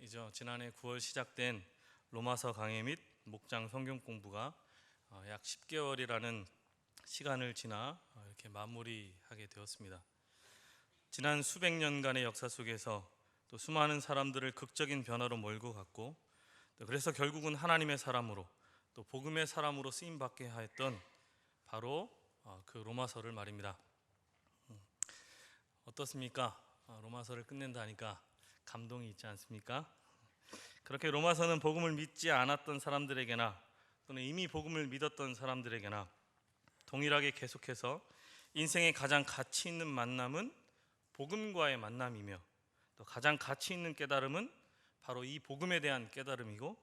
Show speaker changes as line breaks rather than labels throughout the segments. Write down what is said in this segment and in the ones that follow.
이죠. 지난해 9월 시작된 로마서 강해 및 목장 성경 공부가 약 10개월이라는 시간을 지나 이렇게 마무리하게 되었습니다. 지난 수백 년간의 역사 속에서 또 수많은 사람들을 극적인 변화로 몰고 갔고, 또 그래서 결국은 하나님의 사람으로 또 복음의 사람으로 쓰임 받게 하였던 바로 그 로마서를 말입니다. 어떻습니까? 로마서를 끝낸다니까 감동이 있지 않습니까? 그렇게 로마서는 복음을 믿지 않았던 사람들에게나 또는 이미 복음을 믿었던 사람들에게나 동일하게 계속해서 인생의 가장 가치 있는 만남은 복음과의 만남이며, 또 가장 가치 있는 깨달음은 바로 이 복음에 대한 깨달음이고,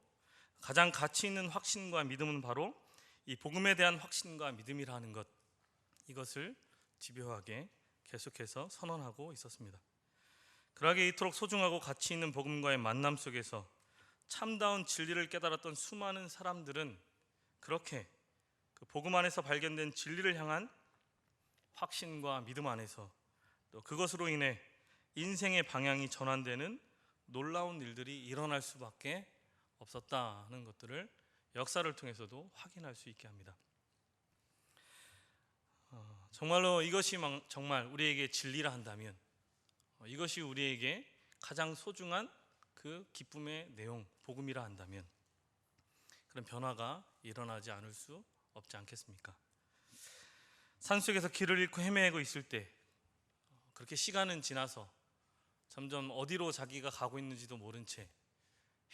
가장 가치 있는 확신과 믿음은 바로 이 복음에 대한 확신과 믿음이라는 것, 이것을 집요하게 계속해서 선언하고 있었습니다. 그러하게 이토록 소중하고 가치 있는 복음과의 만남 속에서 참다운 진리를 깨달았던 수많은 사람들은 그렇게 그 복음 안에서 발견된 진리를 향한 확신과 믿음 안에서 또 그것으로 인해 인생의 방향이 전환되는 놀라운 일들이 일어날 수밖에 없었다는 것들을 역사를 통해서도 확인할 수 있게 합니다. 정말로 이것이 정말 우리에게 진리라 한다면, 이것이 우리에게 가장 소중한 그 기쁨의 내용, 복음이라 한다면 그런 변화가 일어나지 않을 수 없지 않겠습니까? 산속에서 길을 잃고 헤매고 있을 때 그렇게 시간은 지나서 점점 어디로 자기가 가고 있는지도 모른 채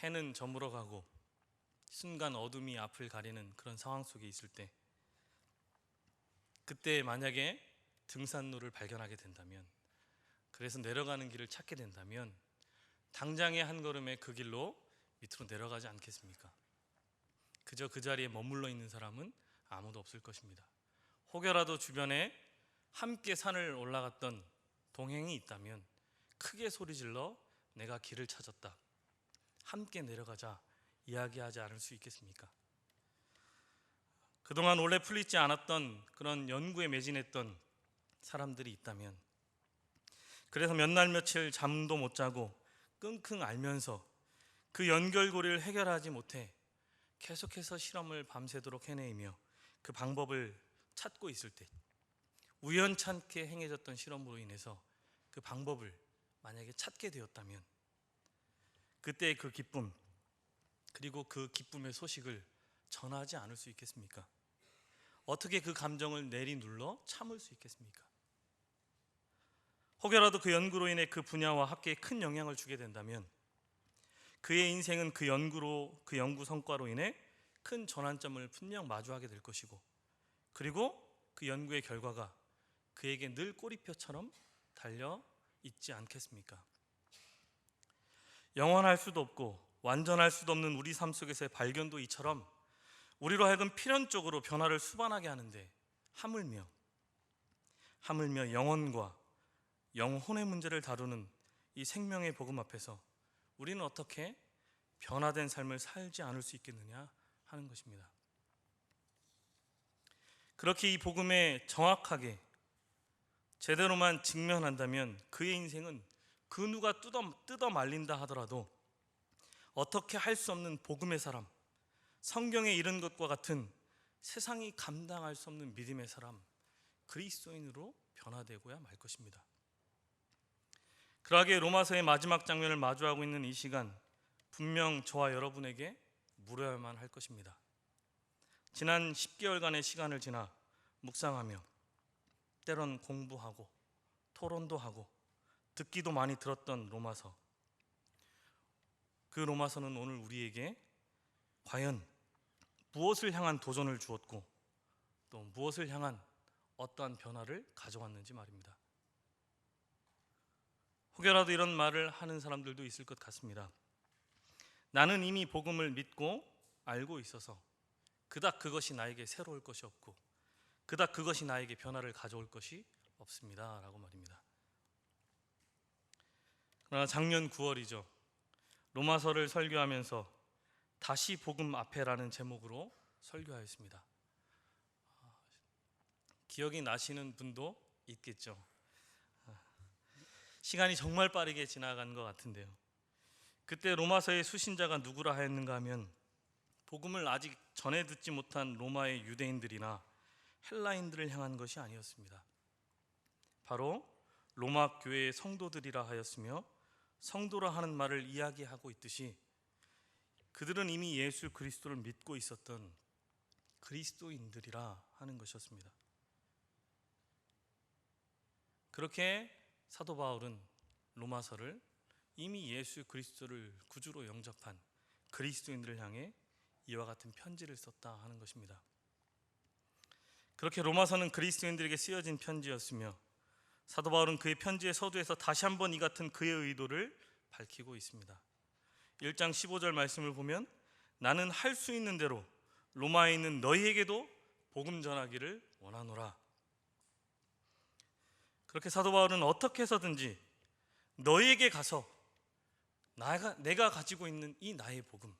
해는 저물어 가고 순간 어둠이 앞을 가리는 그런 상황 속에 있을 때, 그때 만약에 등산로를 발견하게 된다면, 그래서 내려가는 길을 찾게 된다면 당장의 한 걸음에 그 길로 밑으로 내려가지 않겠습니까? 그저 그 자리에 머물러 있는 사람은 아무도 없을 것입니다. 혹여라도 주변에 함께 산을 올라갔던 동행이 있다면 크게 소리질러 내가 길을 찾았다, 함께 내려가자 이야기하지 않을 수 있겠습니까? 그동안 원래 풀리지 않았던 그런 연구에 매진했던 사람들이 있다면, 그래서 몇 날 며칠 잠도 못 자고 끙끙 앓면서 그 연결고리를 해결하지 못해 계속해서 실험을 밤새도록 해내며 그 방법을 찾고 있을 때, 우연찮게 행해졌던 실험으로 인해서 그 방법을 만약에 찾게 되었다면 그때의 그 기쁨, 그리고 그 기쁨의 소식을 전하지 않을 수 있겠습니까? 어떻게 그 감정을 내리눌러 참을 수 있겠습니까? 혹여라도 그 연구로 인해 그 분야와 학계에 큰 영향을 주게 된다면 그의 인생은 그 연구 성과로 인해 큰 전환점을 분명 마주하게 될 것이고, 그리고 그 연구의 결과가 그에게 늘 꼬리표처럼 달려 있지 않겠습니까? 영원할 수도 없고 완전할 수도 없는 우리 삶 속에서의 발견도 이처럼 우리로 하여금 필연적으로 변화를 수반하게 하는데, 하물며 영혼과 영혼의 문제를 다루는 이 생명의 복음 앞에서 우리는 어떻게 변화된 삶을 살지 않을 수 있겠느냐 하는 것입니다. 그렇게 이 복음에 정확하게 제대로만 직면한다면 그의 인생은 그 누가 뜯어 말린다 하더라도 어떻게 할 수 없는 복음의 사람, 성경에 이른 것과 같은 세상이 감당할 수 없는 믿음의 사람, 그리스도인으로 변화되고야 말 것입니다. 그러하게 로마서의 마지막 장면을 마주하고 있는 이 시간, 분명 저와 여러분에게 물어야만 할 것입니다. 지난 10개월간의 시간을 지나 묵상하며 때론 공부하고 토론도 하고 듣기도 많이 들었던 로마서, 그 로마서는 오늘 우리에게 과연 무엇을 향한 도전을 주었고 또 무엇을 향한 어떠한 변화를 가져왔는지 말입니다. 혹여라도 이런 말을 하는 사람들도 있을 것 같습니다. 나는 이미 복음을 믿고 알고 있어서 그닥 그것이 나에게 새로울 것이 없고 그닥 그것이 나에게 변화를 가져올 것이 없습니다 라고 말입니다. 그러나 작년 9월이죠. 로마서를 설교하면서 다시 복음 앞에라는 제목으로 설교하였습니다. 기억이 나시는 분도 있겠죠. 시간이 정말 빠르게 지나간 것 같은데요. 그때 로마서의 수신자가 누구라 하였는가 하면 복음을 아직 전해 듣지 못한 로마의 유대인들이나 헬라인들을 향한 것이 아니었습니다. 바로 로마 교회의 성도들이라 하였으며, 성도라 하는 말을 이야기하고 있듯이 그들은 이미 예수 그리스도를 믿고 있었던 그리스도인들이라 하는 것이었습니다. 그렇게 사도 바울은 로마서를 이미 예수 그리스도를 구주로 영접한 그리스도인들을 향해 이와 같은 편지를 썼다 하는 것입니다. 그렇게 로마서는 그리스도인들에게 쓰여진 편지였으며, 사도 바울은 그의 편지의 서두에서 다시 한번 이 같은 그의 의도를 밝히고 있습니다. 1장 15절 말씀을 보면, 나는 할 수 있는 대로 로마에 있는 너희에게도 복음 전하기를 원하노라. 그렇게 사도 바울은 어떻게 해서든지 너희에게 가서 내가 가지고 있는 이 나의 복음,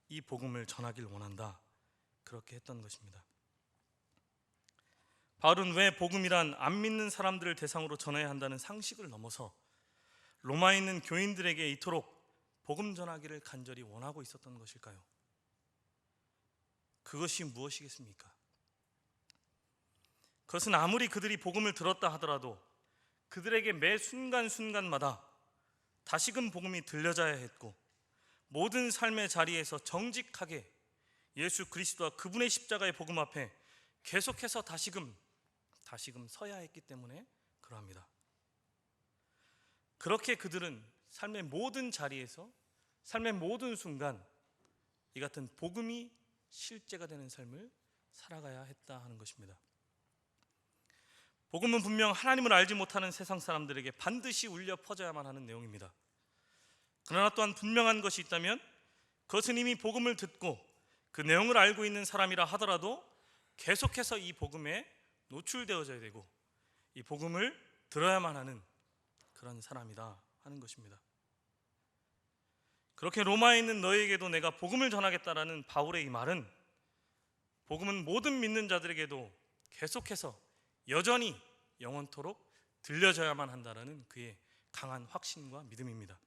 이 복음을 전하기를 원한다, 그렇게 했던 것입니다. 바울은 왜 복음이란 안 믿는 사람들을 대상으로 전해야 한다는 상식을 넘어서 로마에 있는 교인들에게 이토록 복음 전하기를 간절히 원하고 있었던 것일까요? 그것이 무엇이겠습니까? 그것은 아무리 그들이 복음을 들었다 하더라도 그들에게 매 순간순간마다 다시금 복음이 들려져야 했고, 모든 삶의 자리에서 정직하게 예수 그리스도와 그분의 십자가의 복음 앞에 계속해서 다시금 서야 했기 때문에 그러합니다. 그렇게 그들은 삶의 모든 자리에서, 삶의 모든 순간 이 같은 복음이 실제가 되는 삶을 살아가야 했다 하는 것입니다. 복음은 분명 하나님을 알지 못하는 세상 사람들에게 반드시 울려 퍼져야만 하는 내용입니다. 그러나 또한 분명한 것이 있다면 그것은 이미 복음을 듣고 그 내용을 알고 있는 사람이라 하더라도 계속해서 이 복음에 노출되어져야 되고 이 복음을 들어야만 하는 그런 사람이다 하는 것입니다. 그렇게 로마에 있는 너희에게도 내가 복음을 전하겠다라는 바울의 이 말은, 복음은 모든 믿는 자들에게도 계속해서 여전히 영원토록 들려져야만 한다는 그의 강한 확신과 믿음입니다.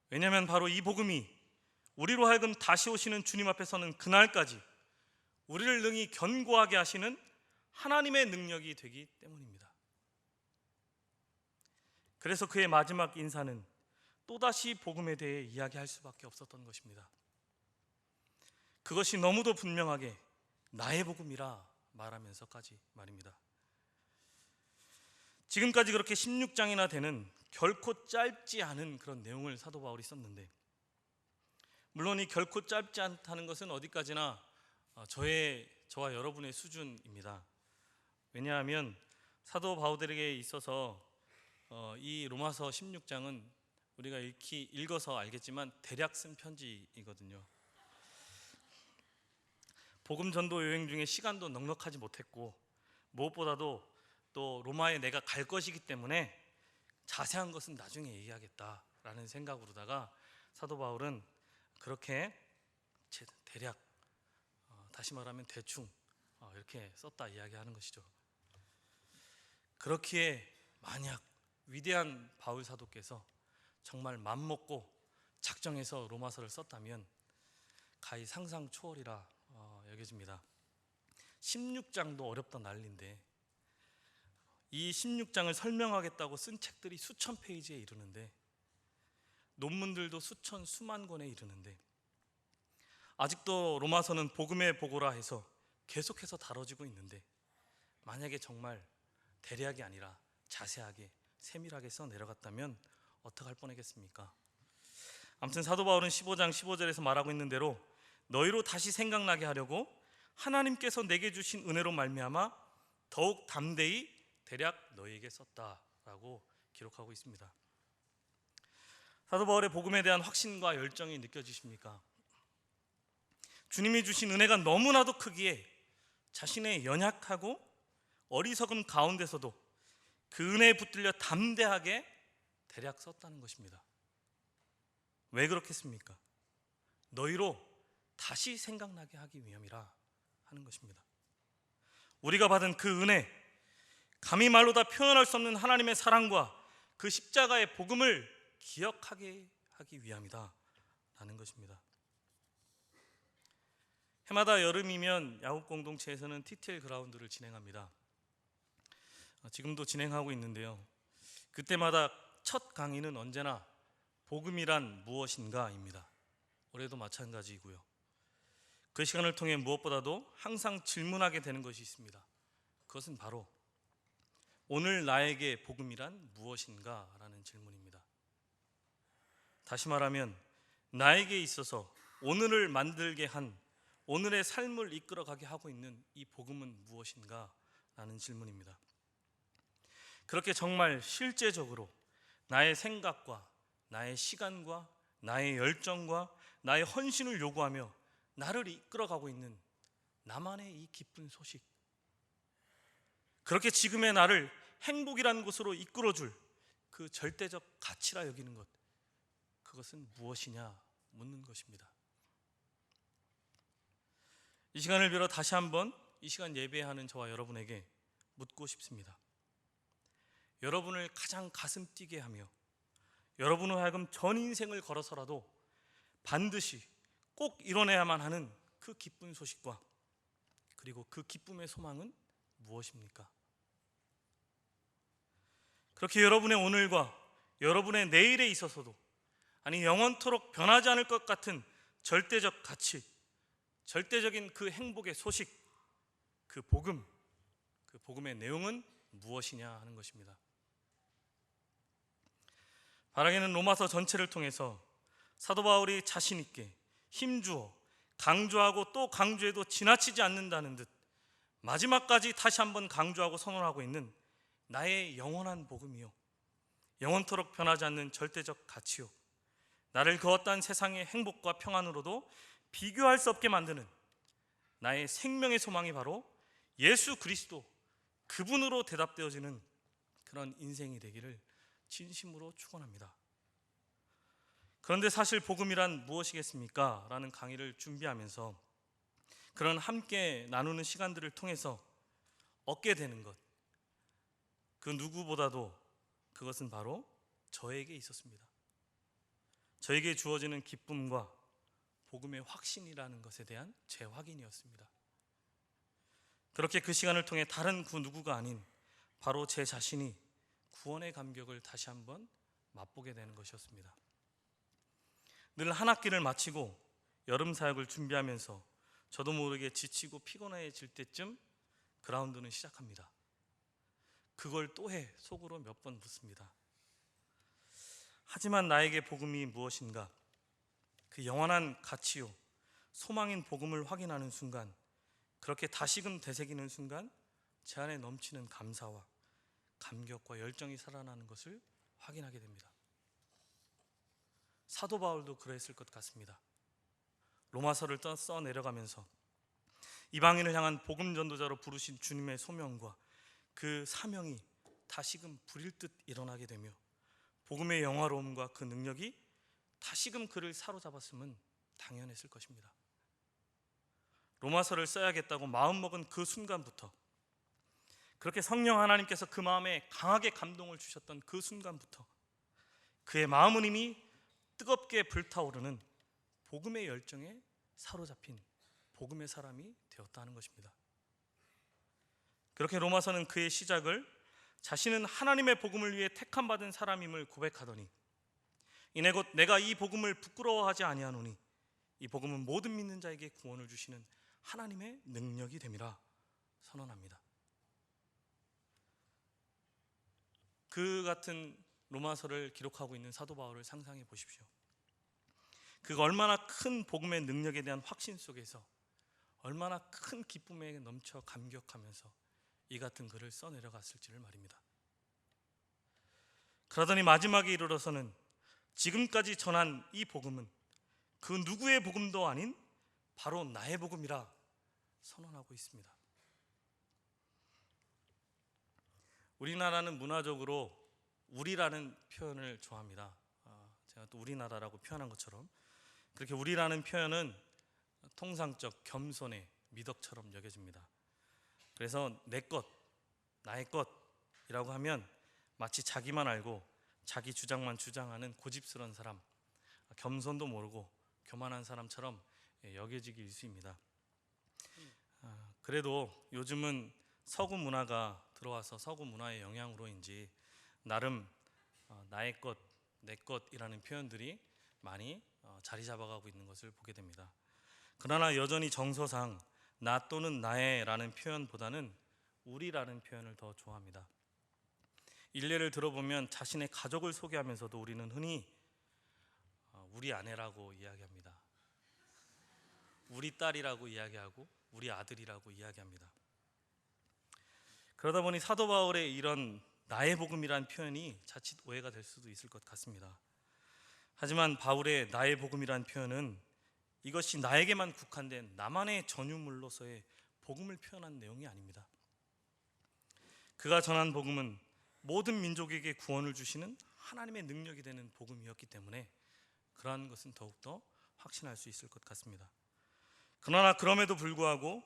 왜냐하면 바로 이 복음이 우리로 하여금 다시 오시는 주님 앞에 서는 그날까지 우리를 능히 견고하게 하시는 하나님의 능력이 되기 때문입니다. 그래서 그의 마지막 인사는 또다시 복음에 대해 이야기할 수밖에 없었던 것입니다. 그것이 너무도 분명하게 나의 복음이라 말하면서까지 말입니다. 지금까지 그렇게 16장이나 되는 결코 짧지 않은 그런 내용을 사도 바울이 썼는데, 물론 이 결코 짧지 않다는 것은 어디까지나 저와 여러분의 수준입니다. 왜냐하면 사도 바울에게 있어서 이 로마서 16장은 우리가 읽어서 알겠지만 대략 쓴 편지이거든요. 복음 전도 여행 중에 시간도 넉넉하지 못했고, 무엇보다도 또 로마에 내가 갈 것이기 때문에 자세한 것은 나중에 얘기하겠다라는 생각으로다가 사도 바울은 그렇게 대략, 다시 말하면 대충 이렇게 썼다 이야기하는 것이죠. 그렇기에 만약 위대한 바울 사도께서 정말 맘먹고 작정해서 로마서를 썼다면 가히 상상 초월이라 여겨집니다. 16장도 어렵다 난리인데 이 16장을 설명하겠다고 쓴 책들이 수천 페이지에 이르는데, 논문들도 수만 권에 이르는데, 아직도 로마서는 복음의 보고라 해서 계속해서 다뤄지고 있는데, 만약에 정말 대략이 아니라 자세하게 세밀하게 써 내려갔다면 어떡할 뻔했겠습니까? 아무튼 사도 바울은 15장 15절에서 말하고 있는 대로 너희로 다시 생각나게 하려고 하나님께서 내게 주신 은혜로 말미암아 더욱 담대히 대략 너희에게 썼다라고 기록하고 있습니다. 사도 바울의 복음에 대한 확신과 열정이 느껴지십니까? 주님이 주신 은혜가 너무나도 크기에 자신의 연약하고 어리석음 가운데서도 그 은혜에 붙들려 담대하게 대략 썼다는 것입니다. 왜 그렇겠습니까? 너희로 다시 생각나게 하기 위함이라 하는 것입니다. 우리가 받은 그 은혜, 감히 말로 다 표현할 수 없는 하나님의 사랑과 그 십자가의 복음을 기억하게 하기 위함이다 라는 것입니다. 해마다 여름이면 야곱 공동체에서는 TTL 그라운드를 진행합니다. 지금도 진행하고 있는데요, 그때마다 첫 강의는 언제나 복음이란 무엇인가입니다. 올해도 마찬가지이고요. 그 시간을 통해 무엇보다도 항상 질문하게 되는 것이 있습니다. 그것은 바로 오늘 나에게 복음이란 무엇인가 라는 질문입니다. 다시 말하면 나에게 있어서 오늘을 만들게 한, 오늘의 삶을 이끌어가게 하고 있는 이 복음은 무엇인가 라는 질문입니다. 그렇게 정말 실제적으로 나의 생각과 나의 시간과 나의 열정과 나의 헌신을 요구하며 나를 이끌어가고 있는 나만의 이 기쁜 소식, 그렇게 지금의 나를 행복이라는 곳으로 이끌어줄 그 절대적 가치라 여기는 것, 그것은 무엇이냐 묻는 것입니다. 이 시간을 빌어 다시 한번 이 시간 예배하는 저와 여러분에게 묻고 싶습니다. 여러분을 가장 가슴 뛰게 하며 여러분을 하여금 전 인생을 걸어서라도 반드시 꼭 이뤄내야만 하는 그 기쁜 소식과 그리고 그 기쁨의 소망은 무엇입니까? 그렇게 여러분의 오늘과 여러분의 내일에 있어서도, 아니 영원토록 변하지 않을 것 같은 절대적 가치, 절대적인 그 행복의 소식, 그 복음의 내용은 무엇이냐 하는 것입니다. 바라기는 로마서 전체를 통해서 사도 바울이 자신 있게 힘주어 강조하고 또 강조해도 지나치지 않는다는 듯 마지막까지 다시 한번 강조하고 선언하고 있는 나의 영원한 복음이요, 영원토록 변하지 않는 절대적 가치요, 나를 그었던 세상의 행복과 평안으로도 비교할 수 없게 만드는 나의 생명의 소망이 바로 예수 그리스도, 그분으로 대답되어지는 그런 인생이 되기를 진심으로 축원합니다. 그런데 사실 복음이란 무엇이겠습니까? 라는 강의를 준비하면서 그런 함께 나누는 시간들을 통해서 얻게 되는 것, 그 누구보다도 그것은 바로 저에게 있었습니다. 저에게 주어지는 기쁨과 복음의 확신이라는 것에 대한 재확인이었습니다. 그렇게 그 시간을 통해 다른 그 누구가 아닌 바로 제 자신이 구원의 감격을 다시 한번 맛보게 되는 것이었습니다. 늘 한 학기를 마치고 여름 사역을 준비하면서 저도 모르게 지치고 피곤해질 때쯤 그라운드는 시작합니다. 그걸 또 해 속으로 몇 번 묻습니다. 하지만 나에게 복음이 무엇인가, 그 영원한 가치요 소망인 복음을 확인하는 순간, 그렇게 다시금 되새기는 순간 제 안에 넘치는 감사와 감격과 열정이 살아나는 것을 확인하게 됩니다. 사도 바울도 그랬을 것 같습니다. 로마서를 써 내려가면서 이방인을 향한 복음 전도자로 부르신 주님의 소명과 그 사명이 다시금 불일 듯 일어나게 되며 복음의 영화로움과 그 능력이 다시금 그를 사로잡았음은 당연했을 것입니다. 로마서를 써야겠다고 마음먹은 그 순간부터, 그렇게 성령 하나님께서 그 마음에 강하게 감동을 주셨던 그 순간부터 그의 마음은 이미 뜨겁게 불타오르는 복음의 열정에 사로잡힌 복음의 사람이 되었다는 것입니다. 그렇게 로마서는 그의 시작을 자신은 하나님의 복음을 위해 택함받은 사람임을 고백하더니 이내 곧 내가 이 복음을 부끄러워하지 아니하노니 이 복음은 모든 믿는 자에게 구원을 주시는 하나님의 능력이 됨이라 선언합니다. 그 같은 로마서를 기록하고 있는 사도 바울을 상상해 보십시오. 그가 얼마나 큰 복음의 능력에 대한 확신 속에서 얼마나 큰 기쁨에 넘쳐 감격하면서 이 같은 글을 써내려갔을지를 말입니다. 그러더니 마지막에 이르러서는 지금까지 전한 이 복음은 그 누구의 복음도 아닌 바로 나의 복음이라 선언하고 있습니다. 우리나라는 문화적으로 우리라는 표현을 좋아합니다. 제가 또 우리나라라고 표현한 것처럼 그렇게 우리라는 표현은 통상적 겸손의 미덕처럼 여겨집니다. 그래서 내 것, 나의 것이라고 하면 마치 자기만 알고 자기 주장만 주장하는 고집스러운 사람, 겸손도 모르고 교만한 사람처럼 여겨지기 일쑤입니다. 그래도 요즘은 서구 문화가 들어와서 서구 문화의 영향으로인지 나름 나의 것, 내 것이라는 표현들이 많이 자리 잡아가고 있는 것을 보게 됩니다. 그러나 여전히 정서상 나 또는 나의라는 표현보다는 우리라는 표현을 더 좋아합니다. 일례를 들어보면 자신의 가족을 소개하면서도 우리는 흔히 우리 아내라고 이야기합니다. 우리 딸이라고 이야기하고 우리 아들이라고 이야기합니다. 그러다 보니 사도 바울의 이런 나의 복음이라는 표현이 자칫 오해가 될 수도 있을 것 같습니다. 하지만 바울의 나의 복음이라는 표현은 이것이 나에게만 국한된 나만의 전유물로서의 복음을 표현한 내용이 아닙니다. 그가 전한 복음은 모든 민족에게 구원을 주시는 하나님의 능력이 되는 복음이었기 때문에 그러한 것은 더욱더 확신할 수 있을 것 같습니다. 그러나 그럼에도 불구하고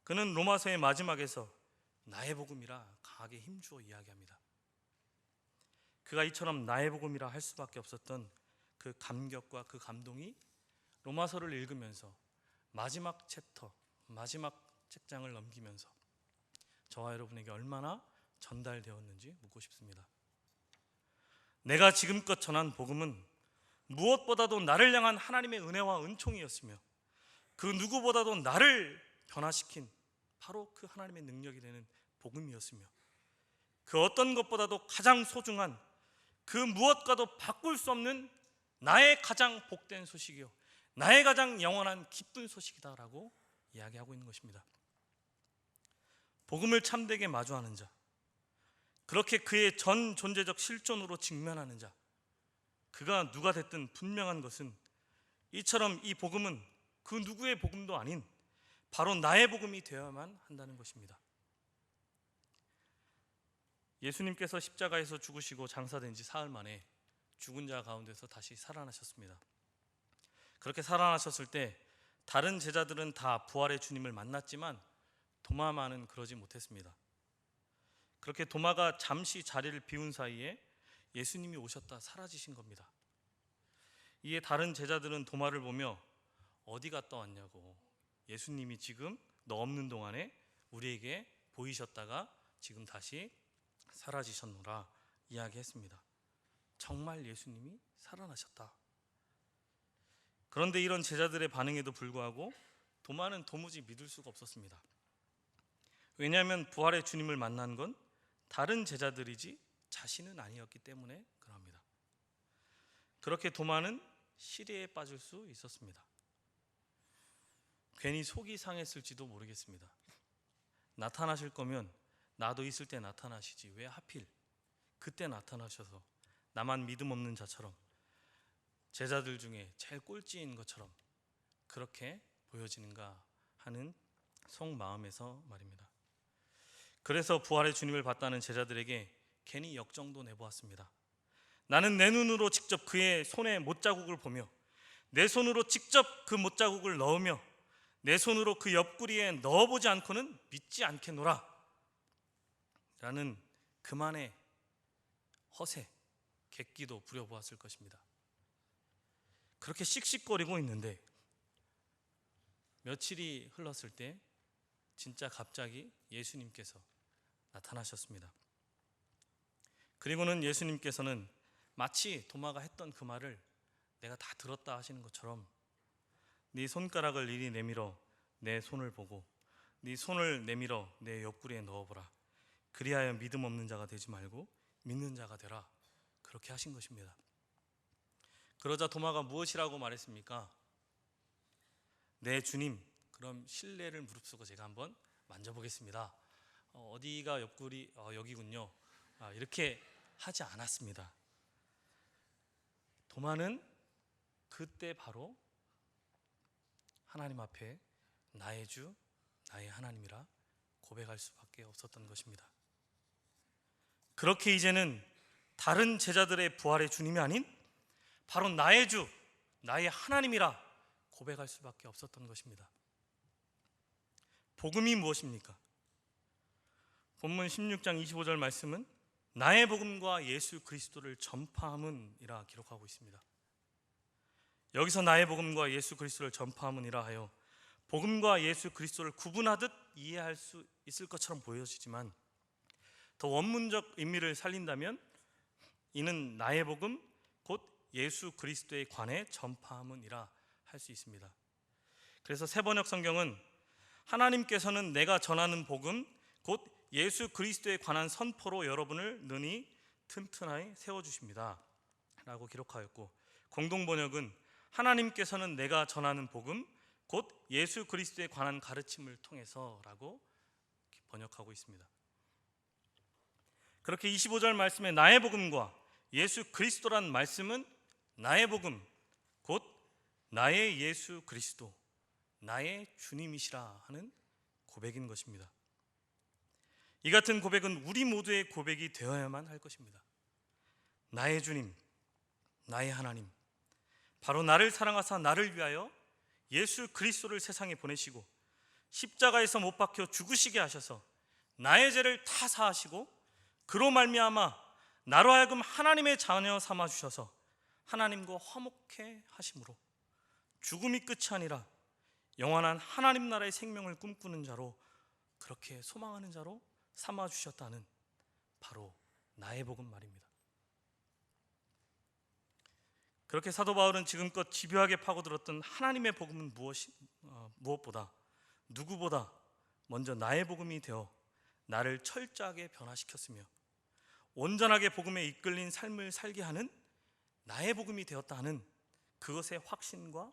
그는 로마서의 마지막에서 나의 복음이라 강하게 힘주어 이야기합니다. 그가 이처럼 나의 복음이라 할 수밖에 없었던 그 감격과 그 감동이 로마서를 읽으면서 마지막 챕터, 마지막 책장을 넘기면서 저와 여러분에게 얼마나 전달되었는지 묻고 싶습니다. 내가 지금껏 전한 복음은 무엇보다도 나를 향한 하나님의 은혜와 은총이었으며 그 누구보다도 나를 변화시킨 바로 그 하나님의 능력이 되는 복음이었으며 그 어떤 것보다도 가장 소중한 그 무엇과도 바꿀 수 없는 나의 가장 복된 소식이요 나의 가장 영원한 기쁜 소식이다라고 이야기하고 있는 것입니다. 복음을 참되게 마주하는 자, 그렇게 그의 전 존재적 실존으로 직면하는 자, 그가 누가 됐든 분명한 것은 이처럼 이 복음은 그 누구의 복음도 아닌 바로 나의 복음이 되어야만 한다는 것입니다. 예수님께서 십자가에서 죽으시고 장사된 지 사흘 만에 죽은 자 가운데서 다시 살아나셨습니다. 그렇게 살아나셨을 때 다른 제자들은 다 부활의 주님을 만났지만 도마만은 그러지 못했습니다. 그렇게 도마가 잠시 자리를 비운 사이에 예수님이 오셨다 사라지신 겁니다. 이에 다른 제자들은 도마를 보며 어디 갔다 왔냐고, 예수님이 지금 너 없는 동안에 우리에게 보이셨다가 지금 다시 사라지셨노라 이야기했습니다. 정말 예수님이 살아나셨다. 그런데 이런 제자들의 반응에도 불구하고 도마는 도무지 믿을 수가 없었습니다. 왜냐하면 부활의 주님을 만난 건 다른 제자들이지 자신은 아니었기 때문에 그럽니다. 그렇게 도마는 시리에 빠질 수 있었습니다. 괜히 속이 상했을지도 모르겠습니다. 나타나실 거면 나도 있을 때 나타나시지 왜 하필 그때 나타나셔서 나만 믿음 없는 자처럼 제자들 중에 제일 꼴찌인 것처럼 그렇게 보여지는가 하는 속마음에서 말입니다. 그래서 부활의 주님을 봤다는 제자들에게 괜히 역정도 내보았습니다. 나는 내 눈으로 직접 그의 손에 못자국을 보며 내 손으로 직접 그 못자국을 넣으며 내 손으로 그 옆구리에 넣어보지 않고는 믿지 않겠노라 라는 그만의 허세, 객기도 부려보았을 것입니다. 그렇게 씩씩거리고 있는데 며칠이 흘렀을 때 진짜 갑자기 예수님께서 나타나셨습니다. 그리고는 예수님께서는 마치 도마가 했던 그 말을 내가 다 들었다 하시는 것처럼 네 손가락을 이리 내밀어 내 손을 보고 네 손을 내밀어 내 옆구리에 넣어보라. 그리하여 믿음 없는 자가 되지 말고 믿는 자가 되라. 그렇게 하신 것입니다. 그러자 도마가 무엇이라고 말했습니까? 네 주님, 그럼 실례를 무릅쓰고 제가 한번 만져보겠습니다. 어디가 옆구리? 여기군요. 이렇게 하지 않았습니다. 도마는 그때 바로 하나님 앞에 나의 주, 나의 하나님이라 고백할 수밖에 없었던 것입니다. 그렇게 이제는 다른 제자들의 부활의 주님이 아닌 바로 나의 주, 나의 하나님이라 고백할 수밖에 없었던 것입니다. 복음이 무엇입니까? 본문 16장 25절 말씀은 나의 복음과 예수 그리스도를 전파함은이라 기록하고 있습니다. 여기서 나의 복음과 예수 그리스도를 전파함은이라 하여 복음과 예수 그리스도를 구분하듯 이해할 수 있을 것처럼 보여지지만 더 원문적 의미를 살린다면 이는 나의 복음 곧 예수 그리스도에 관해 전파함은이라 할 수 있습니다. 그래서 새번역 성경은 하나님께서는 내가 전하는 복음 곧 예수 그리스도에 관한 선포로 여러분을 능히 튼튼하게 세워주십니다 라고 기록하였고, 공동번역은 하나님께서는 내가 전하는 복음 곧 예수 그리스도에 관한 가르침을 통해서 라고 번역하고 있습니다. 그렇게 25절 말씀에 나의 복음과 예수 그리스도란 말씀은 나의 복음 곧 나의 예수 그리스도, 나의 주님이시라 하는 고백인 것입니다. 이 같은 고백은 우리 모두의 고백이 되어야만 할 것입니다. 나의 주님, 나의 하나님, 바로 나를 사랑하사 나를 위하여 예수 그리스도를 세상에 보내시고 십자가에서 못 박혀 죽으시게 하셔서 나의 죄를 다 사하시고 그로 말미암아 나로 하여금 하나님의 자녀 삼아 주셔서 하나님과 화목해 하심으로 죽음이 끝이 아니라 영원한 하나님 나라의 생명을 꿈꾸는 자로, 그렇게 소망하는 자로 삼아 주셨다는 바로 나의 복음 말입니다. 그렇게 사도 바울은 지금껏 집요하게 파고들었던 하나님의 복음은 무엇보다 누구보다 먼저 나의 복음이 되어 나를 철저하게 변화시켰으며 온전하게 복음에 이끌린 삶을 살게 하는 나의 복음이 되었다 하는 그것의 확신과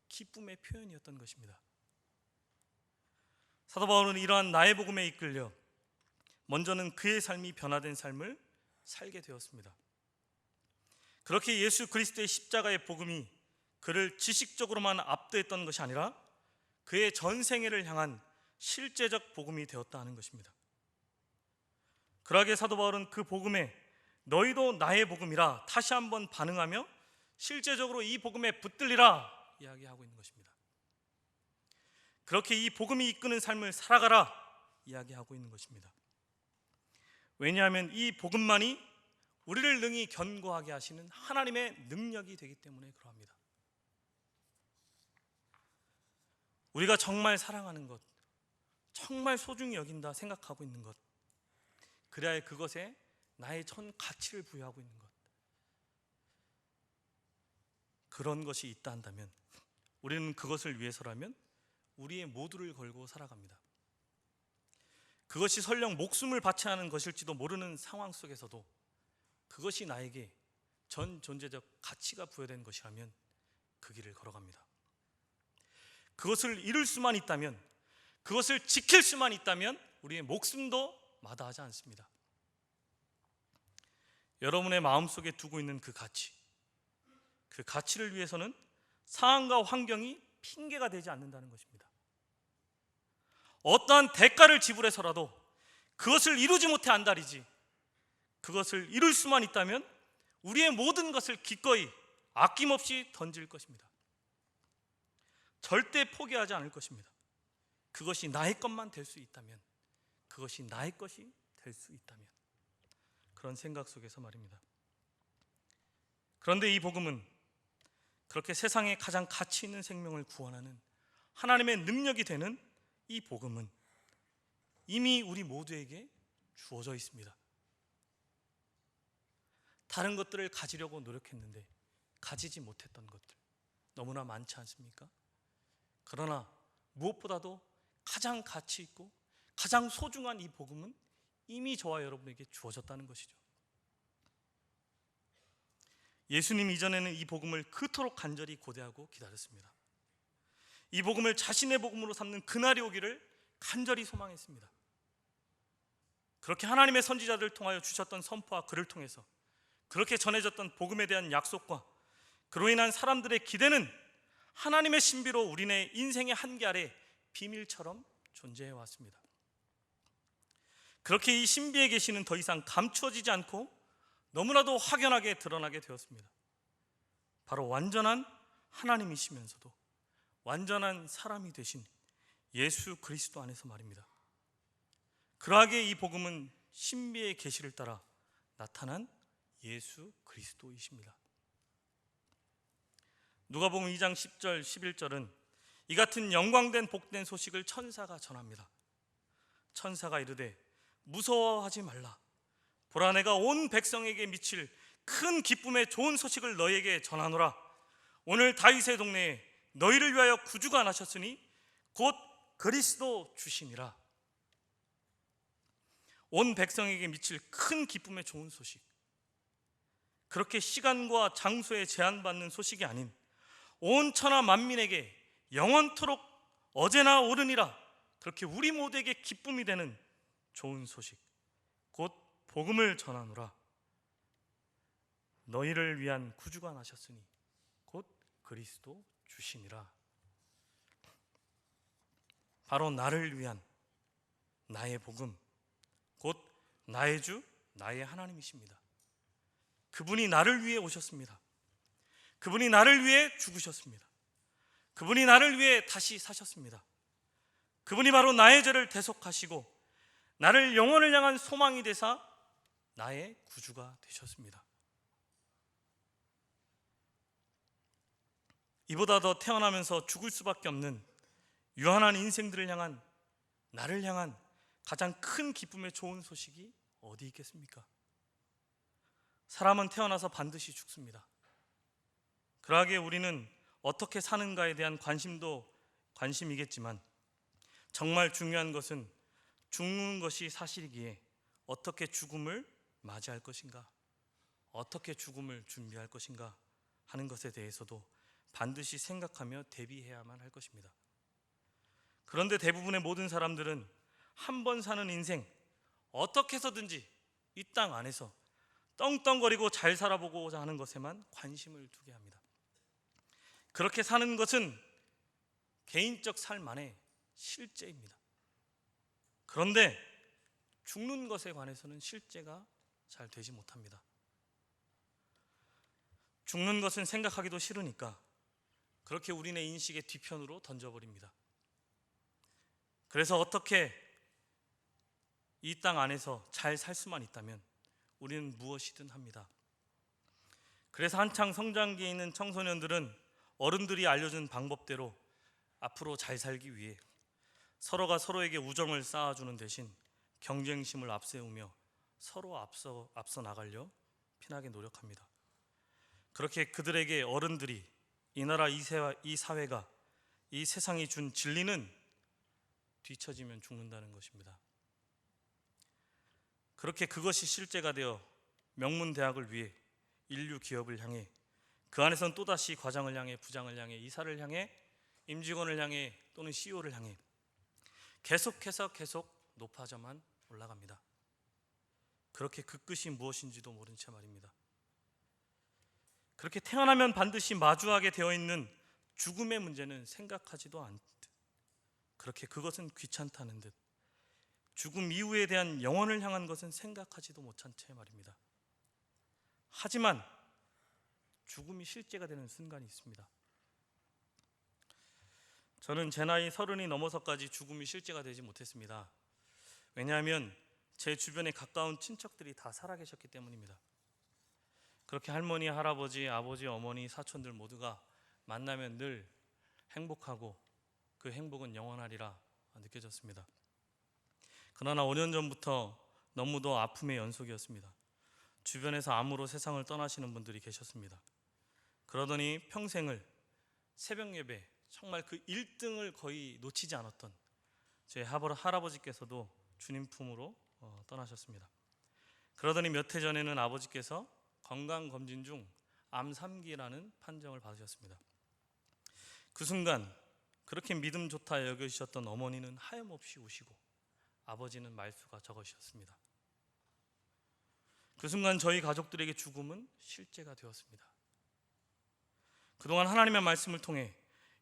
기쁨의 표현이었던 것입니다. 사도 바울은 이러한 나의 복음에 이끌려 먼저는 그의 삶이 변화된 삶을 살게 되었습니다. 그렇게 예수 그리스도의 십자가의 복음이 그를 지식적으로만 압도했던 것이 아니라 그의 전 생애를 향한 실제적 복음이 되었다 하는 것입니다. 그러하게 사도 바울은 그 복음에 너희도 나의 복음이라 다시 한번 반응하며 실제적으로 이 복음에 붙들리라 이야기하고 있는 것입니다. 그렇게 이 복음이 이끄는 삶을 살아가라 이야기하고 있는 것입니다. 왜냐하면 이 복음만이 우리를 능히 견고하게 하시는 하나님의 능력이 되기 때문에 그러합니다. 우리가 정말 사랑하는 것, 정말 소중히 여긴다 생각하고 있는 것, 그래야 그것에 나의 전 가치를 부여하고 있는 것, 그런 것이 있다 한다면 우리는 그것을 위해서라면 우리의 모두를 걸고 살아갑니다. 그것이 설령 목숨을 바쳐야 하는 것일지도 모르는 상황 속에서도 그것이 나에게 전 존재적 가치가 부여된 것이라면 그 길을 걸어갑니다. 그것을 이룰 수만 있다면, 그것을 지킬 수만 있다면 우리의 목숨도 마다하지 않습니다. 여러분의 마음속에 두고 있는 그 가치, 그 가치를 위해서는 상황과 환경이 핑계가 되지 않는다는 것입니다. 어떠한 대가를 지불해서라도 그것을 이루지 못해 안달이지, 그것을 이룰 수만 있다면 우리의 모든 것을 기꺼이 아낌없이 던질 것입니다. 절대 포기하지 않을 것입니다. 그것이 나의 것만 될 수 있다면, 그것이 나의 것이 될 수 있다면, 그런 생각 속에서 말입니다. 그런데 이 복음은, 그렇게 세상에 가장 가치 있는 생명을 구원하는 하나님의 능력이 되는 이 복음은 이미 우리 모두에게 주어져 있습니다. 다른 것들을 가지려고 노력했는데 가지지 못했던 것들 너무나 많지 않습니까? 그러나 무엇보다도 가장 가치 있고 가장 소중한 이 복음은 이미 저와 여러분에게 주어졌다는 것이죠. 예수님 이전에는 이 복음을 그토록 간절히 고대하고 기다렸습니다. 이 복음을 자신의 복음으로 삼는 그날이 오기를 간절히 소망했습니다. 그렇게 하나님의 선지자들을 통하여 주셨던 선포와 글을 통해서 그렇게 전해졌던 복음에 대한 약속과 그로 인한 사람들의 기대는 하나님의 신비로 우리네 인생의 한계 아래 비밀처럼 존재해 왔습니다. 그렇게 이 신비의 계시는 더 이상 감추어지지 않고 너무나도 확연하게 드러나게 되었습니다. 바로 완전한 하나님이시면서도 완전한 사람이 되신 예수 그리스도 안에서 말입니다. 그러하게 이 복음은 신비의 계시를 따라 나타난 예수 그리스도이십니다. 누가복음 2장 10절 11절은 이 같은 영광된 복된 소식을 천사가 전합니다. 천사가 이르되 무서워하지 말라. 보라, 내가 온 백성에게 미칠 큰 기쁨의 좋은 소식을 너희에게 전하노라. 오늘 다윗의 동네에 너희를 위하여 구주가 나셨으니 곧 그리스도 주시니라. 온 백성에게 미칠 큰 기쁨의 좋은 소식, 그렇게 시간과 장소에 제한받는 소식이 아닌 온 천하 만민에게 영원토록 어제나 오르니라, 그렇게 우리 모두에게 기쁨이 되는 좋은 소식, 곧 복음을 전하노라. 너희를 위한 구주가 나셨으니 곧 그리스도 주시니라. 바로 나를 위한 나의 복음, 곧 나의 주, 나의 하나님이십니다. 그분이 나를 위해 오셨습니다. 그분이 나를 위해 죽으셨습니다. 그분이 나를 위해 다시 사셨습니다. 그분이 바로 나의 죄를 대속하시고 나를 영원을 향한 소망이 되사 나의 구주가 되셨습니다. 이보다 더 태어나면서 죽을 수밖에 없는 유한한 인생들을 향한, 나를 향한 가장 큰 기쁨의 좋은 소식이 어디 있겠습니까? 사람은 태어나서 반드시 죽습니다. 그러하기에 우리는 어떻게 사는가에 대한 관심이겠지만 정말 중요한 것은 죽는 것이 사실이기에 어떻게 죽음을 맞이할 것인가, 어떻게 죽음을 준비할 것인가 하는 것에 대해서도 반드시 생각하며 대비해야만 할 것입니다. 그런데 대부분의 모든 사람들은 한 번 사는 인생 어떻게 해서든지 이 땅 안에서 떵떵거리고 잘 살아보고자 하는 것에만 관심을 두게 합니다. 그렇게 사는 것은 개인적 삶 안의 실제입니다. 그런데 죽는 것에 관해서는 실제가 잘 되지 못합니다. 죽는 것은 생각하기도 싫으니까 그렇게 우리네 인식의 뒤편으로 던져버립니다. 그래서 어떻게 이 땅 안에서 잘 살 수만 있다면 우리는 무엇이든 합니다. 그래서 한창 성장기에 있는 청소년들은 어른들이 알려준 방법대로 앞으로 잘 살기 위해 서로가 서로에게 우정을 쌓아주는 대신 경쟁심을 앞세우며 서로 앞서 나가려 피나게 노력합니다. 그렇게 그들에게 어른들이, 이 나라, 이 사회가, 이 세상이 준 진리는 뒤처지면 죽는다는 것입니다. 그렇게 그것이 실제가 되어 명문대학을 위해, 인류 기업을 향해, 그 안에서는 또다시 과장을 향해, 부장을 향해, 이사를 향해, 임직원을 향해, 또는 CEO를 향해 계속해서 높아져만 올라갑니다. 그렇게 그 끝이 무엇인지도 모른 채 말입니다. 그렇게 태어나면 반드시 마주하게 되어 있는 죽음의 문제는 생각하지도 않듯, 그렇게 그것은 귀찮다는 듯, 죽음 이후에 대한 영혼을 향한 것은 생각하지도 못한 채 말입니다. 하지만 죽음이 실제가 되는 순간이 있습니다. 저는 제 나이 30이 넘어서까지 죽음이 실제가 되지 못했습니다. 왜냐하면 제 주변에 가까운 친척들이 다 살아계셨기 때문입니다. 그렇게 할머니, 할아버지, 아버지, 어머니, 사촌들 모두가 만나면 늘 행복하고 그 행복은 영원하리라 느껴졌습니다. 그러나 5년 전부터 너무도 아픔의 연속이었습니다. 주변에서 암으로 세상을 떠나시는 분들이 계셨습니다. 그러더니 평생을 새벽 예배, 정말 그 1등을 거의 놓치지 않았던 제 할아버지께서도 주님 품으로 떠나셨습니다. 그러더니 몇 해 전에는 아버지께서 건강검진 중 암 3기라는 판정을 받으셨습니다. 그 순간 그렇게 믿음 좋다 여겨주셨던 어머니는 하염없이 우시고 아버지는 말수가 적으셨습니다. 그 순간 저희 가족들에게 죽음은 실제가 되었습니다. 그동안 하나님의 말씀을 통해,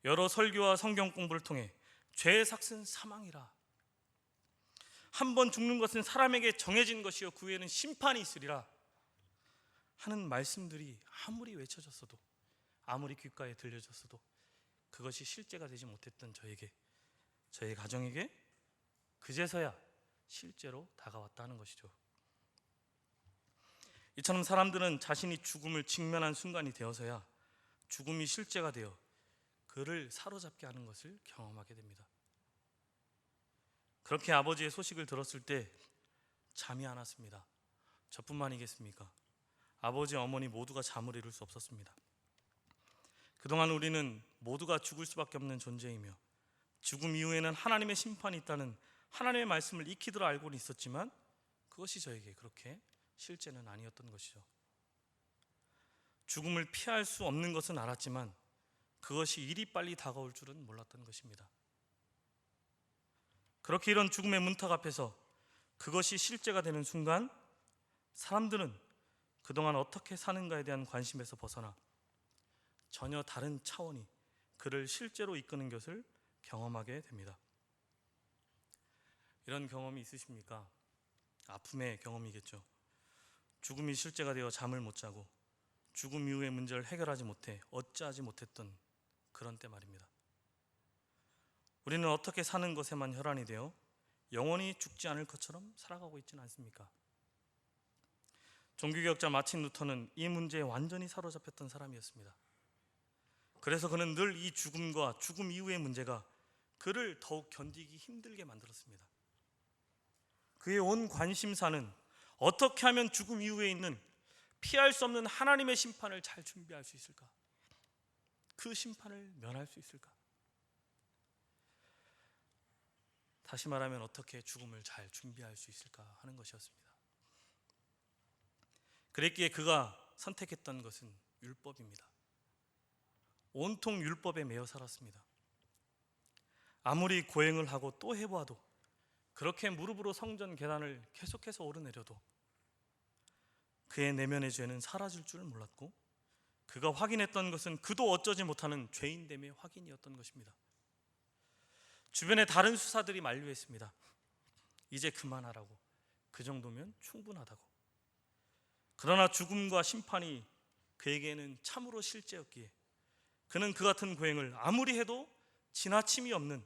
여러 설교와 성경 공부를 통해 죄의 삭은 사망이라, 한 번 죽는 것은 사람에게 정해진 것이요 그 후에는 심판이 있으리라 하는 말씀들이 아무리 외쳐졌어도, 아무리 귓가에 들려졌어도 그것이 실제가 되지 못했던 저에게, 저의 가정에게 그제서야 실제로 다가왔다는 것이죠. 이처럼 사람들은 자신이 죽음을 직면한 순간이 되어서야 죽음이 실제가 되어 그를 사로잡게 하는 것을 경험하게 됩니다. 그렇게 아버지의 소식을 들었을 때 잠이 안 왔습니다. 저뿐만이겠습니까? 아버지, 어머니 모두가 잠을 이룰 수 없었습니다. 그동안 우리는 모두가 죽을 수밖에 없는 존재이며 죽음 이후에는 하나님의 심판이 있다는 하나님의 말씀을 익히도록 알고는 있었지만 그것이 저에게 그렇게 실제는 아니었던 것이죠. 죽음을 피할 수 없는 것은 알았지만 그것이 이리 빨리 다가올 줄은 몰랐던 것입니다. 그렇게 이런 죽음의 문턱 앞에서 그것이 실제가 되는 순간 사람들은 그동안 어떻게 사는가에 대한 관심에서 벗어나 전혀 다른 차원이 그를 실제로 이끄는 것을 경험하게 됩니다. 이런 경험이 있으십니까? 아픔의 경험이겠죠. 죽음이 실제가 되어 잠을 못 자고 죽음 이후의 문제를 해결하지 못해 어찌하지 못했던 그런 때 말입니다. 우리는 어떻게 사는 것에만 혈안이 되어 영원히 죽지 않을 것처럼 살아가고 있지는 않습니까? 종교개혁자 마틴 루터는 이 문제에 완전히 사로잡혔던 사람이었습니다. 그래서 그는 늘 이 죽음과 죽음 이후의 문제가 그를 더욱 견디기 힘들게 만들었습니다. 그의 온 관심사는 어떻게 하면 죽음 이후에 있는 피할 수 없는 하나님의 심판을 잘 준비할 수 있을까? 그 심판을 면할 수 있을까? 다시 말하면 어떻게 죽음을 잘 준비할 수 있을까 하는 것이었습니다. 그랬기에 그가 선택했던 것은 율법입니다. 온통 율법에 매여 살았습니다. 아무리 고행을 하고 또 해보아도 그렇게 무릎으로 성전 계단을 계속해서 오르내려도 그의 내면의 죄는 사라질 줄 몰랐고 그가 확인했던 것은 그도 어쩌지 못하는 죄인됨의 확인이었던 것입니다. 주변의 다른 수사들이 만류했습니다. 이제 그만하라고. 그 정도면 충분하다고. 그러나 죽음과 심판이 그에게는 참으로 실제였기에 그는 그 같은 고행을 아무리 해도 지나침이 없는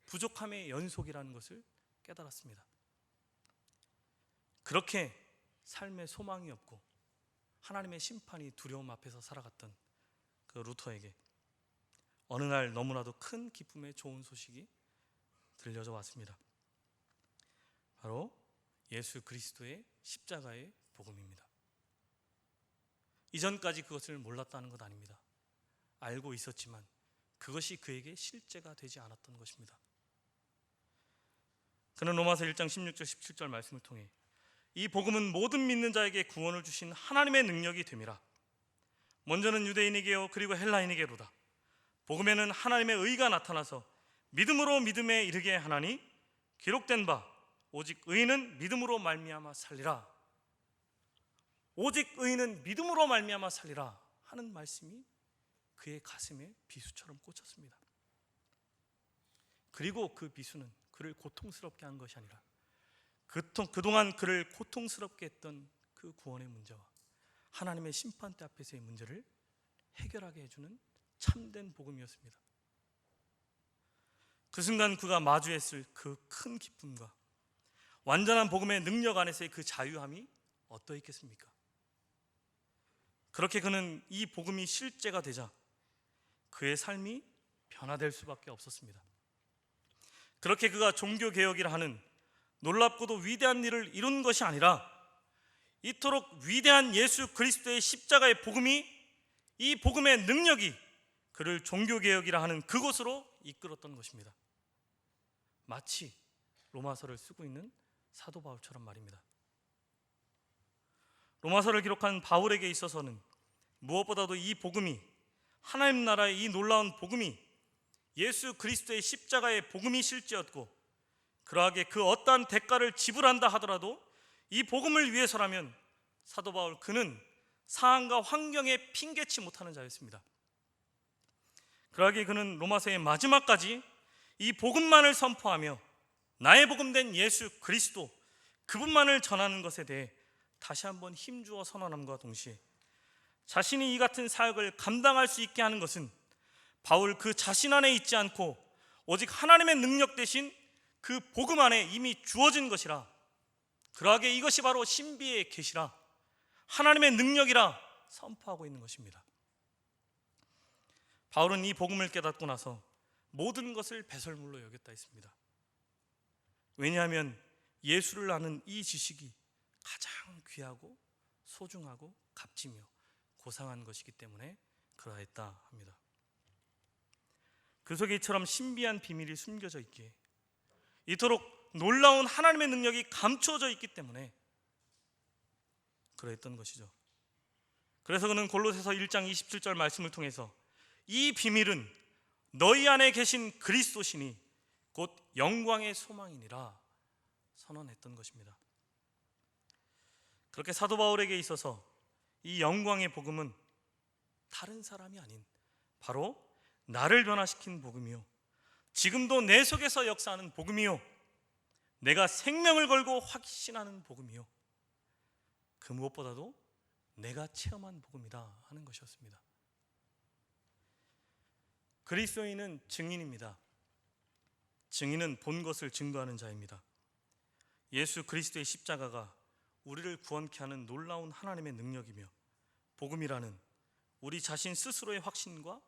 부족함의 연속이라는 것을 깨달았습니다. 그렇게 삶에 소망이 없고 하나님의 심판이 두려움 앞에서 살아갔던 그 루터에게 어느 날 너무나도 큰 기쁨의 좋은 소식이 들려져 왔습니다. 바로 예수 그리스도의 십자가의 복음입니다. 이전까지 그것을 몰랐다는 것 아닙니다. 알고 있었지만 그것이 그에게 실제가 되지 않았던 것입니다. 그는 로마서 1장 16절 17절 말씀을 통해 이 복음은 모든 믿는 자에게 구원을 주신 하나님의 능력이 됨이라. 먼저는 유대인에게요 그리고 헬라인에게로다. 복음에는 하나님의 의가 나타나서 믿음으로 믿음에 이르게 하나니 기록된 바 오직 의인은 믿음으로 말미암아 살리라. 오직 의인은 믿음으로 말미암아 살리라 하는 말씀이 그의 가슴에 비수처럼 꽂혔습니다. 그리고 그 비수는 그를 고통스럽게 한 것이 아니라 그동안 그를 고통스럽게 했던 그 구원의 문제와 하나님의 심판대 앞에서의 문제를 해결하게 해주는 참된 복음이었습니다. 그 순간 그가 마주했을 그 큰 기쁨과 완전한 복음의 능력 안에서의 그 자유함이 어떠했겠습니까? 그렇게 그는 이 복음이 실제가 되자 그의 삶이 변화될 수밖에 없었습니다. 그렇게 그가 종교개혁이라 하는 놀랍고도 위대한 일을 이룬 것이 아니라 이토록 위대한 예수 그리스도의 십자가의 복음이, 이 복음의 능력이 그를 종교개혁이라 하는 그곳으로 이끌었던 것입니다. 마치 로마서를 쓰고 있는 사도 바울처럼 말입니다. 로마서를 기록한 바울에게 있어서는 무엇보다도 이 복음이, 하나님 나라의 이 놀라운 복음이 예수 그리스도의 십자가의 복음이 실제였고, 그러하게 그 어떠한 대가를 지불한다 하더라도 이 복음을 위해서라면 사도 바울 그는 상황과 환경에 핑계치 못하는 자였습니다. 그러하게 그는 로마서의 마지막까지 이 복음만을 선포하며 나의 복음된 예수 그리스도 그분만을 전하는 것에 대해 다시 한번 힘주어 선언함과 동시에 자신이 이 같은 사역을 감당할 수 있게 하는 것은 바울 그 자신 안에 있지 않고 오직 하나님의 능력 대신 그 복음 안에 이미 주어진 것이라, 그러하게 이것이 바로 신비의 계시라, 하나님의 능력이라 선포하고 있는 것입니다. 바울은 이 복음을 깨닫고 나서 모든 것을 배설물로 여겼다 했습니다. 왜냐하면 예수를 아는 이 지식이 가장 귀하고 소중하고 값지며 고상한 것이기 때문에 그러했다 합니다. 그 속에 이처럼 신비한 비밀이 숨겨져 있기에, 이토록 놀라운 하나님의 능력이 감추어져 있기 때문에 그러했던 것이죠. 그래서 그는 골로새서 1장 27절 말씀을 통해서 이 비밀은 너희 안에 계신 그리스도시니 곧 영광의 소망이니라 선언했던 것입니다. 그렇게 사도 바울에게 있어서 이 영광의 복음은 다른 사람이 아닌 바로 나를 변화시킨 복음이요, 지금도 내 속에서 역사하는 복음이요, 내가 생명을 걸고 확신하는 복음이요, 그 무엇보다도 내가 체험한 복음이다 하는 것이었습니다. 그리스도인은 증인입니다. 증인은 본 것을 증거하는 자입니다. 예수 그리스도의 십자가가 우리를 구원케 하는 놀라운 하나님의 능력이며 복음이라는 우리 자신 스스로의 확신과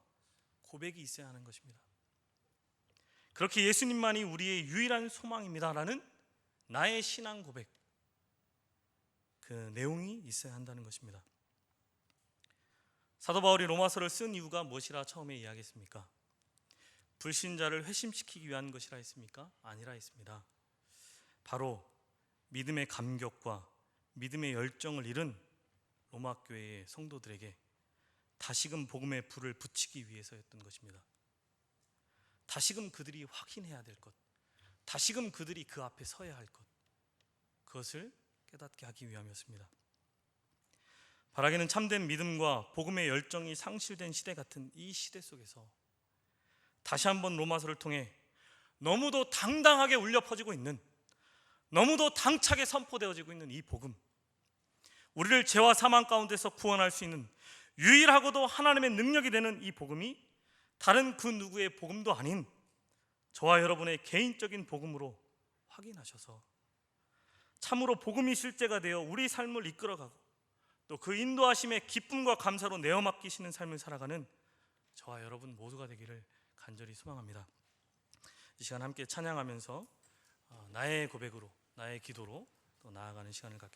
고백이 있어야 하는 것입니다. 그렇게 예수님만이 우리의 유일한 소망입니다라는 나의 신앙 고백, 그 내용이 있어야 한다는 것입니다. 사도 바울이 로마서를 쓴 이유가 무엇이라 처음에 이야기했습니까? 불신자를 회심시키기 위한 것이라 했습니까? 아니라 했습니다. 바로 믿음의 감격과 믿음의 열정을 잃은 로마 교회의 성도들에게 다시금 복음의 불을 붙이기 위해서였던 것입니다. 다시금 그들이 확인해야 될 것, 다시금 그들이 그 앞에 서야 할 것, 그것을 깨닫게 하기 위함이었습니다. 바라기는 참된 믿음과 복음의 열정이 상실된 시대 같은 이 시대 속에서 다시 한번 로마서를 통해 너무도 당당하게 울려 퍼지고 있는, 너무도 당차게 선포되어지고 있는 이 복음, 우리를 죄와 사망 가운데서 구원할 수 있는 유일하고도 하나님의 능력이 되는 이 복음이 다른 그 누구의 복음도 아닌 저와 여러분의 개인적인 복음으로 확인하셔서 참으로 복음이 실제가 되어 우리 삶을 이끌어가고 또 그 인도하심의 기쁨과 감사로 내어 맡기시는 삶을 살아가는 저와 여러분 모두가 되기를 간절히 소망합니다. 이 시간 함께 찬양하면서 나의 고백으로, 나의 기도로 또 나아가는 시간을 갖겠습니다.